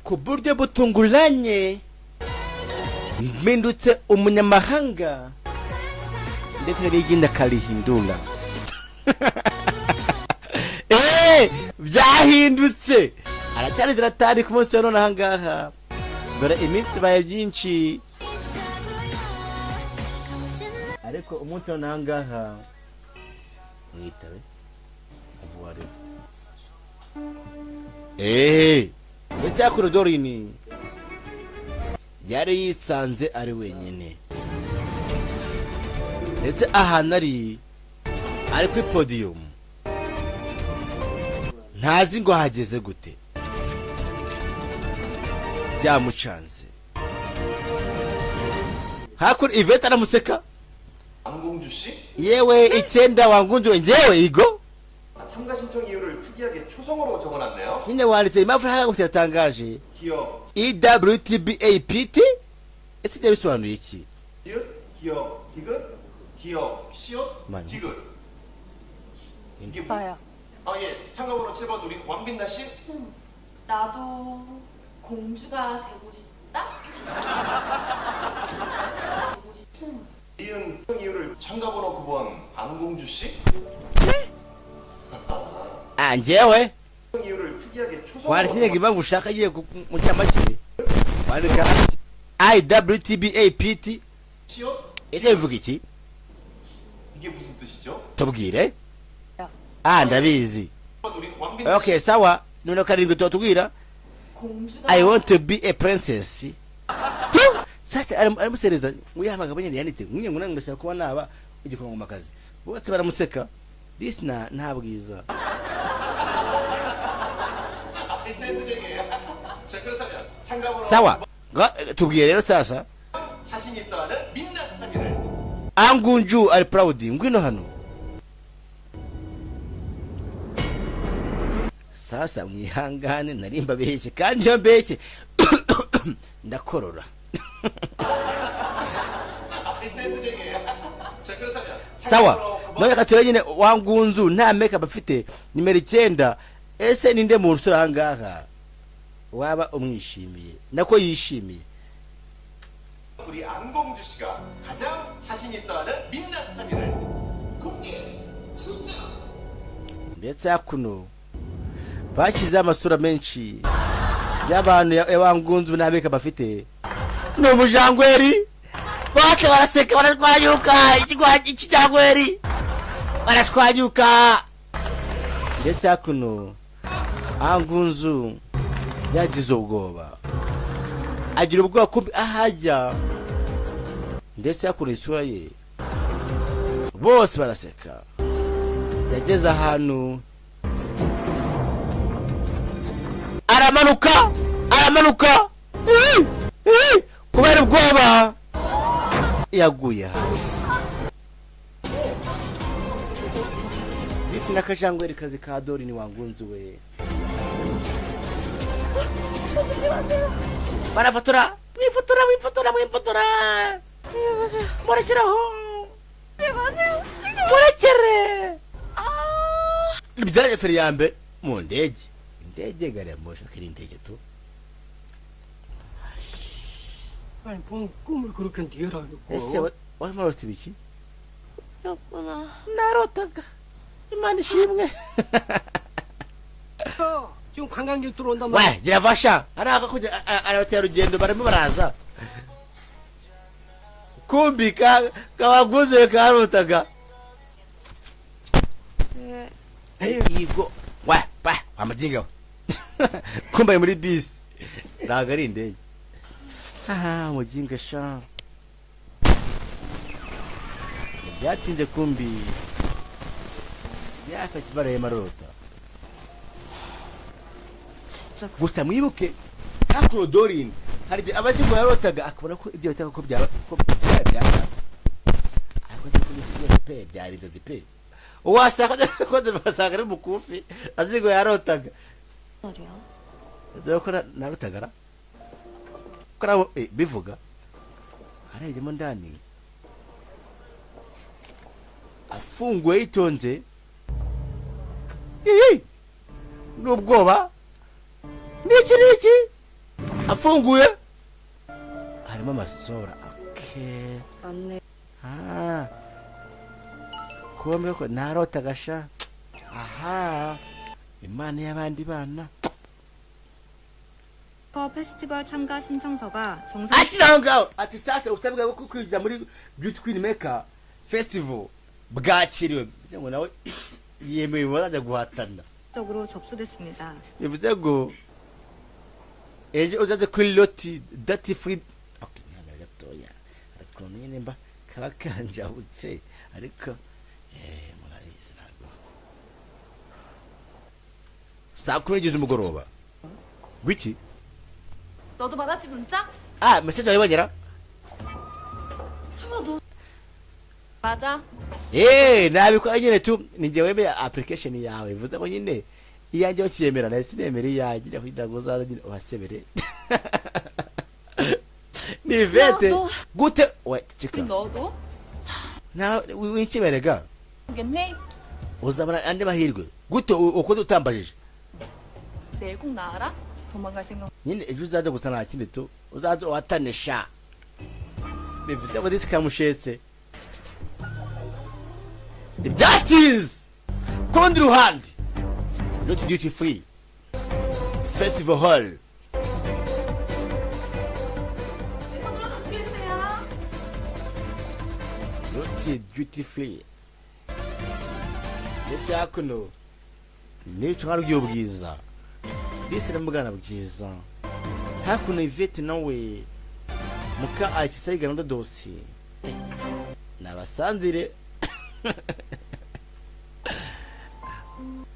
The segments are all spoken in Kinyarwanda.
ku buryo butunguranye mpindutse umunyamahanga ndetse rigenda karihindura. Byahindutse aracyari ziratari ku munsi wa none ahangaha, dore iminsi baye byinshi, ariko umunsi wa none ahangaha mwitabe avuware ndetse yakora dorini yari yisanze ari wenyine, ndetse ahantu ari kuri podium ntazi ngo hageze gute, byamucanze. Hakuri Iveta aramuseka, 안공주 씨? yewe icyenda wangunju njyewe igo 참가 신청 이유를 특이하게 초성으로 적어놨네요. nyine wanditse impamvu ntabwo byatangaje. 기억, 𝑒𝑤𝑡𝐵𝑎𝑝𝑡 ese ibyo bisobanuye iki? 기억, 기억, 디귿, 기억, 시옷, 맞네. 디귿. 이게 뭐? 나야. 예. 참가번호 7번 우리 왕빈나 씨? 나도 공주가 되고 싶다. 이은 이유를 참가번호 9번 안공주 씨? njyewe 이유를 특이하게 초성으로 wanditse impamvu ushaka agiye mu cyamake wandika 𝑖WTBAPT 시옷? ese bivuga iki? 이게 무슨 뜻이죠? tubwire. 야. ndabizi. 우리 왕빈나 Okay, sawa. None karindwi tutubwira 공주가 I want to be a princess. Sasa aramusereza ngo yamaga banyene yanite mwe ngo nange ndashaka kuba naba igikomangomakazi. Bose baramuseka. This nta bwiza. 자, 그렇다면 참가번호 Sawa. tubwire rero sasa. 자신 있어 하는 민낯 사진을 Angunju ari proud ngwino hano. Sasa mwihangane narimba beheke kandi yo mbeke ndakorora. 자, 그렇다면 Sawa. None katira nyine wangunzu nta makeup afite nimero 9. Ese ninde mu rusura hangaha waba umwishimiye nako yishimiye? 우리 안공주 씨가 가장 자신 있어 하는 민낯 사진을 공개해 주세요. ndetse hakuno bashyize amasura menshi y'abantu y'abangunzu nta makeup afite. Ni umujangweri bose baraseka barashwanyuka, ikijangweri barashwanyuka. Ndetse hakuno angunzu yagize ubwoba, agira ubwoba kumbi ahajya, ndetse hakuno isura ye bose baraseka. Yageze ahantu aramanuka kubera ubwoba yaguye hasi. Disi nakajangweri kazi ka dori ni wangunzu we. Barafotora mwifotora murekeraho murekere. Ibyaje feri yambe mu ndege gari ya moshi kiri ndege tu. 아니 뭔 꿈을 그렇게 니으라고. ese 얼마나 어떻게 비치? 였구나. 나로다가 이만 ishimwe. 지금 관광객 들어온단 와, 말이야. jirafasha. Araka kuja aratera urugendo barimo baraza. Kumbi kawaguze karotaga. Igo. Wa, amajinga. Kumba muri bisi. Ragari ndege. Mujinga sha. Byatinze kumbi. Byafite bare marota. Gusta mwibuke hakuro dorin hari abazi ngo yarotaga akabona ko ibyo bitaka ko byaba ako pe byari inzozi pe wasaka ko basanga ari mukufi azigo yarotaga 말이야. dokora narotagara kora bivuga harejemo ndani afungwe itonze n'ubwoba niki afunguye harimo amasura. Okay. 맞네. 아, 그거면 나로다가 샤. 아하, 이만해 야만디 봤나? 페스티벌 참가 신청서가 정상. 아티랑가, 아티사트 옥타브가 그 자무리 뷰티 퀸 메카 페스티벌 bwakiriwe ngo nawe yemewe bazajya guhatana 적으로 접수됐습니다. bivuze ngo ejo uzaze kuri loti dati free. Okay, nyanga gatoya ariko nyine mba kakanjabutse ariko murayizi ntabwo saa kumi n'ebyiri z'umugoroba. Wiki? 너도 받았지 문자? 아, 메시지 해봐라. 설마 너 맞아? nabikora nyine tu ninjye wemeye application yawe bivuze ko nyine iyanjye wakiyemera na sinemere yagira kugira ngo uzaza nyine uhasebere. Ni vete gute we chika 너도? na wikiberega 모르겠네. uzabona andi mahirwe gute uko utambajije 내일 꼭 나와라. 도망갈 생각. nyine ejo uzaza gusa nta kindi tu uzaza watanesha bivuze ko disikamushetse that is kundi ruhande not duty free festival hall. Not duty free ndetse hakuno nico hari ubwiza ndetse n'umugana bwiza hakuno Ivete nawe muka ayisiga ndo dosi nabasanzire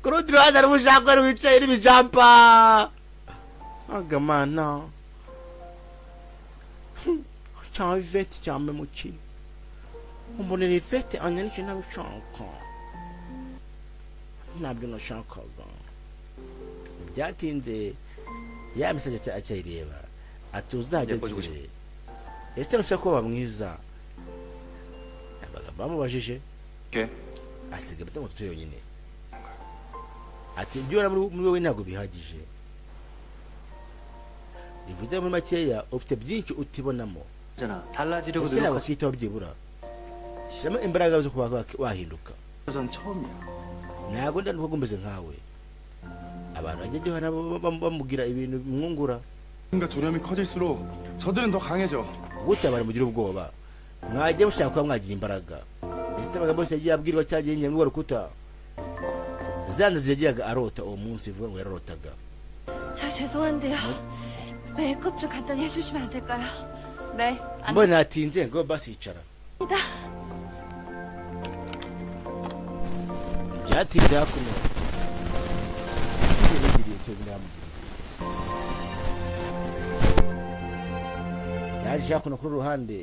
kurundi ruhande rw'ushaka rwicaye n'ibijampa agamana cyangwa Ivete cyangwa muki umbonera Ivete anyanishe nabishaka nabyo nashakaga byatinze ya message acyayireba atuzajya tuje ese nushaka kuba mwiza abaga bamubajije asiga byo mutuye yonyine ati byora muri wowe ntago bihagije bivuze muri makeya ufite byinshi utibonamo 잖아. 달라지려고 ese ntabwo 노력하지. kwitaho byibura shyiramo imbaraga zo kuba wahinduka 전 처음이야. ntabwo ndanuko gumeze nkawe abantu bajya nabo bamubwira ibintu bimwungura 뭔가 두려움이 커질수록 저들은 더 강해져. gute abantu mugira ubwoba mwajya mushaka kuba mwagira imbaraga ndetse amagambo yose yagiye abwirwa cyagiye nyine muri rukuta zanda ziyagiraga arota uwo munsi vuga ngo yararotaga. 저 죄송한데요. 메이크업 좀 간단히 해주시면 안 될까요? 네. mbona natinze ngo basi icara byatinze hakuno yaje hakuno kuri ruhande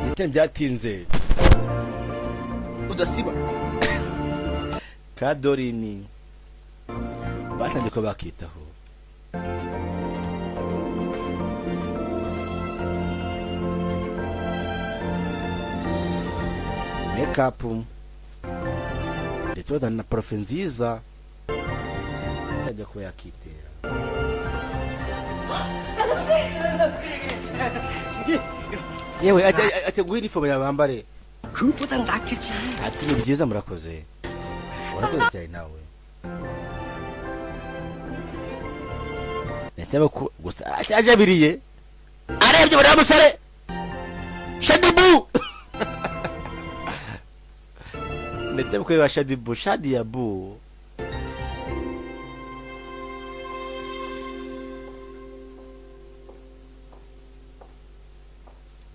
ndetse byatinze udasiba kadorini batangiye ko bakitaho makeup ndetse bazana na parufe nziza atajya kuba yakitera. yewe ati guha inifomu yawe bambare 그것보단 낫겠지. ati ni byiza murakoze urakoze cyane nawe ndetse gusa ajabiriye arebye bari amusare shadibu ndetse bukorera shadibu shadiyabu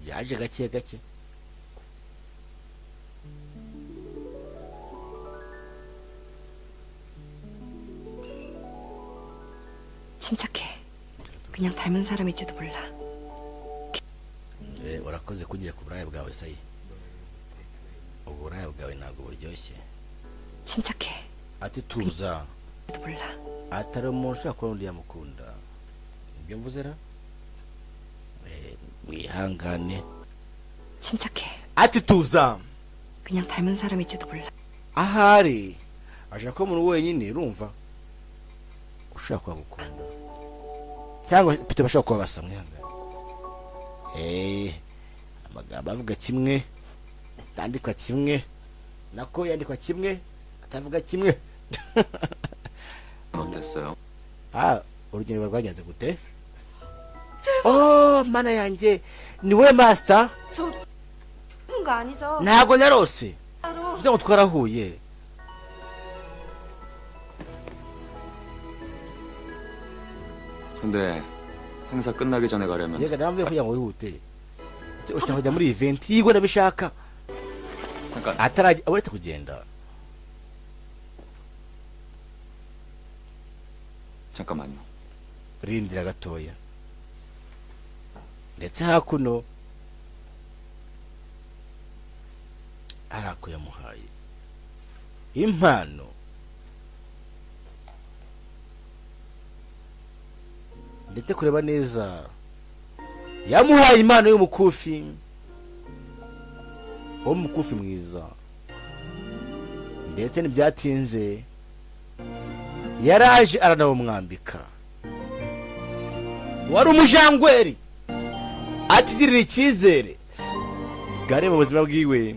yaje gake gake 침착해. 그냥 닮은 사람일지도 몰라. urakoze kugira ku buraya bwawe sayi uburaya bwawe ntabwo buryoshye. 침착해. ati tuza 도 몰라. atari umuntu ushobora kuba undi yamukunda ibyo mvuze ra mwihangane 침착해. ati tuza 그냥 닮은 사람일지도 몰라. ahari ashaka ko umuntu wenyine urumva ushaka kwagukunda cyangwa pite bashaka kuba basa mwihanga amagambo avuga kimwe atandikwa kimwe nako yandikwa kimwe atavuga kimwe 어땠어요? urugendo rwagenze gute? mana yanjye ni we master 저 그런 거 아니죠? ntabwo narose 따로. uvuga ngo twarahuye. 근데 행사 끝나기 전에 가려면 얘가 남ve kugira ngo wihute ushaka kujya muri event yigo nabishaka 잠깐 ataraje abaretse kugenda. 잠깐만요. rindira gatoya ndetse hakuno arako yamuhaye impano ndetse kureba neza yamuhaye impano y'umukufi umukufi mwiza ndetse ntibyatinze yaraje aranawumwambika. wari umujangweri atigirira icyizere gare mu buzima bwiwe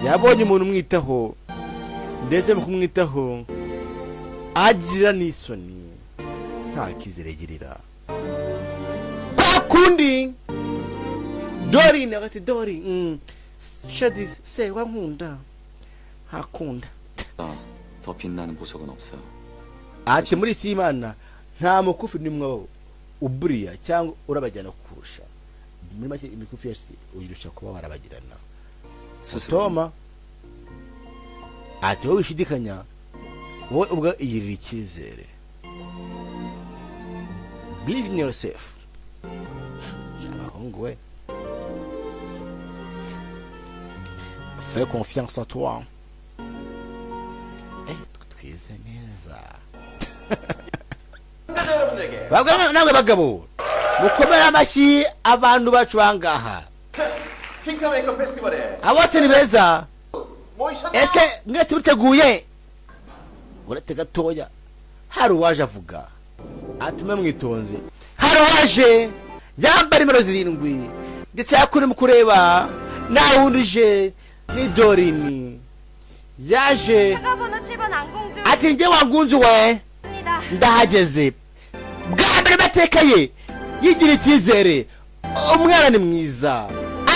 yabonye umuntu umwitaho ndetse mu kumwitaho agira n'isoni nta cyizere girira kwa kundi Dorine agati Dori shadi se wankunda hakunda 더 빛나는 보석은 없어요. ati muri Imana nta mukufi nimwe uburiya cyangwa urabajyana kurusha muri make imikufi yose uyirusha kuba warabagirana. Toma ati wowe ushidikanya wowe ubwo iyirira icyizere. Believe in yourself. Jabahungu we. Fais confiance en toi. twize neza. bagabo namwe bagabo mukomera amashyi abantu bacu bangaha. 핑크 메이크업 페스티벌에 abose ni beza. 모이셨나? ese mwe tubiteguye uretse gatoya hari uwaje avuga atume mwitonze. hari uwaje yambara nimero 7 ndetse yakuri mu kureba nawundije ni Dorini yaje 차가번호 7번 안공주. ati njye wangunzu we ndahageze. bwa mbere mateka ye yigira icyizere. umwana ni mwiza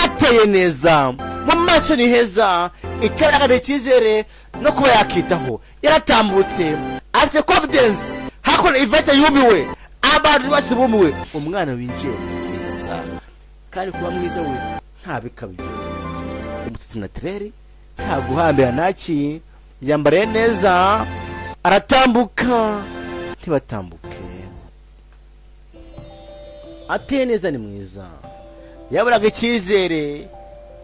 ateye neza mu maso ni heza iteragana icyizere no kuba yakitaho yaratambutse afite confidence hakora ivete yumiwe abantu bose bumiwe. umwana winjiye mwiza kandi kuba mwiza we nta bikabyo umusatsi naturel nta guhambira naki yambariye neza aratambuka ntibatambuke ateye neza ni mwiza yaburaga icyizere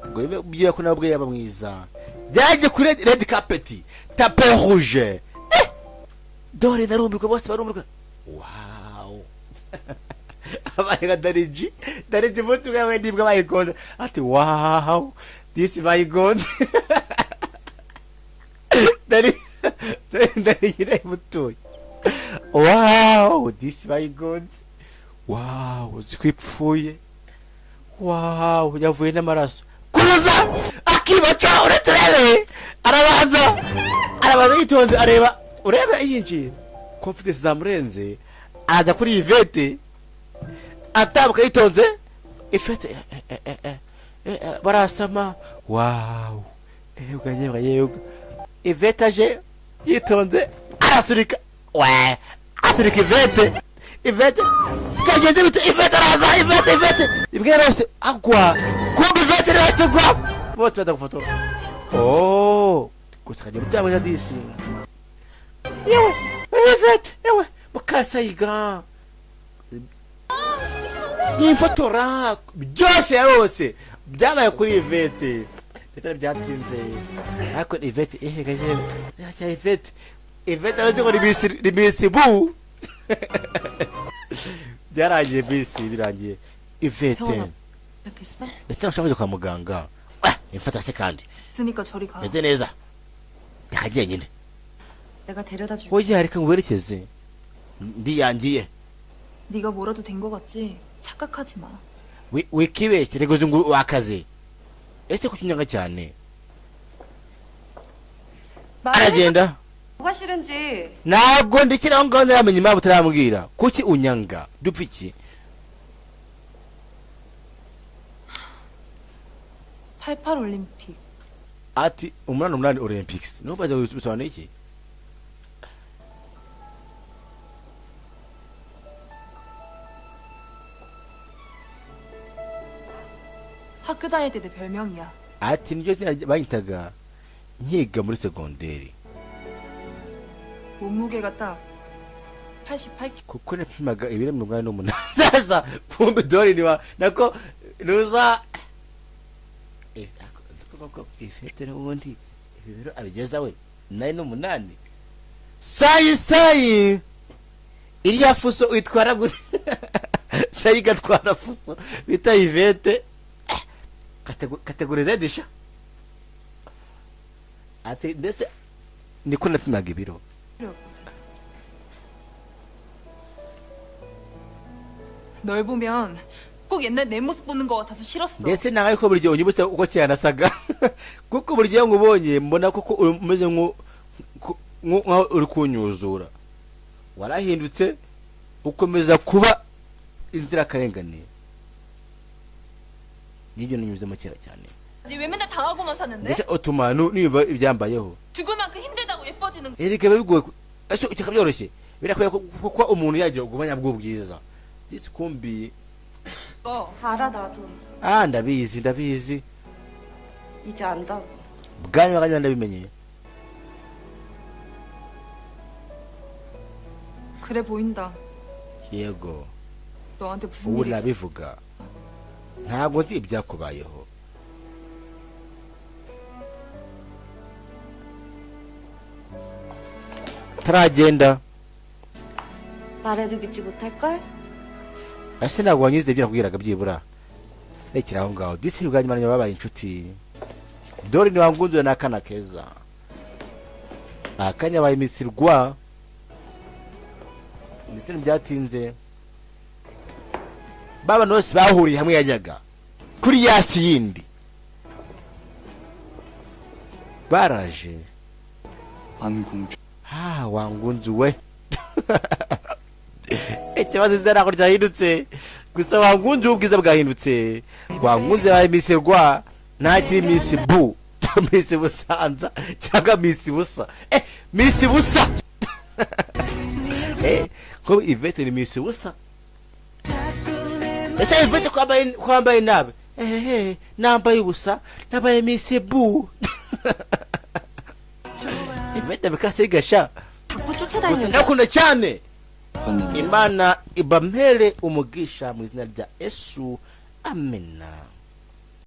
ngo biye ko nabwo yaba mwiza byaje kuri red carpet tapis rouge. Dore narumbirwa bose barumbirwa. Wow. abaye dariji mutu gawe ndibwa bayikonda ati wow this my god. dari yire mutu. Wow this my god. Wow zikwipfuye. Wow yavuye n'amaraso kuza akibaca uretrebe arabaza yitonze areba urebe yinjiye confidence zamurenze aza kuri ivete atabuka yitonze ifete barasama. Wow uganye ivete aje yitonze arasurika we asurika ivete cyageze bite ivete araza ivete ibwe rose agwa kumbe ivete rose gwa bote badagufotora. kutakajya byamwe na disi yewe ivete yewe mukasayiga nimfotora byose yarose byabaye kuri ivete bitari byatinze ariko ivete gaje ya ivete ariko ngo ni bisi bu byarangiye bisi birangiye ivete 시작했어? ndetse nashaka kujya kwa muganga imfata se kandi 있으니까 저리 가. meze neza yagiye nyine 내가 데려다 줄게. hoya reka nguherekeze ndiyangiye 네가 뭐라도 된 거 같지? 착각하지 마. wikibeshye rego zungu wakaze ese kukinyanga cyane aragenda 뭐가 싫은지. ntabwo ndikiraho ngaho ntaramenya impamvu utaramubwira kuki unyanga dupfa iki 88 올림픽. ati 88 Olympics niho baza bisobanura iki 학교 다닐 때 내 별명이야. ati niryo zina banyitaga nkiga muri segonderi 몸무게가 딱 88kg. kuko napimaga ibiro 88 sasa kumbe dori niwa nako nuza ifetera ubundi ibiro abigeza we 8 sayi iriya fuso uitwara gute sayi gatwara fuso bita ivete kategorize disha ati ndetse niko napimaga ibiro 널 보면 꼭 옛날 내 모습 보는 거 같아서 싫었어. ndetse nangaye ko buri gihe unyibutsa uko cyanasaga kuko buri gihe ngubonye mbona koko umeze nko uri kunyuzura warahindutse ukomeza kuba inzirakarengane nibyo ninyuzemo kera cyane 왜 맨날 당하고만 사는데? ndetse otuma niba ibyambayeho 죽을 만큼 힘들다고 예뻐지는 거. erega bigoye ese ukeka byoroshye birakwiye kuko umuntu yagira ubumanya bw'ubwiza disi kumbi 알아 나도. ndabizi 이제 안다고. bwanyu baganya ndabimenye 그래 보인다. yego 너한테 무슨 ubu 일이 있어? nabivuga ntabwo nzi ibyakubayeho taragenda 말해도 믿지 못할걸? ese ntabwo wanyuze ibyo nakubwiraga byibura rekera aho ngaho disi ubwanyu manyo babaye inshuti dore ni wangunzuye n'akana keza akanya baye misirwa ndetse ntibyatinze baba bose bahuriye hamwe yajyaga kuri yasi yindi baraje 안공주 wangunzuwe ikibazo izina ntabwo ryahindutse gusa wangunzuwe ubwiza bwahindutse wangunze baye misirwa ntakiri misi bu misi busanza cyangwa misi busa misi busa ko ivete ni misi busa ese ivete kwambaye nabi nambaye ubusa nabaye misi bu ivete bikasigasha 자꾸 gusa 쫓아다니는 ndakunda cyane 봤는데 imana ibamhere umugisha mu izina rya Yesu amena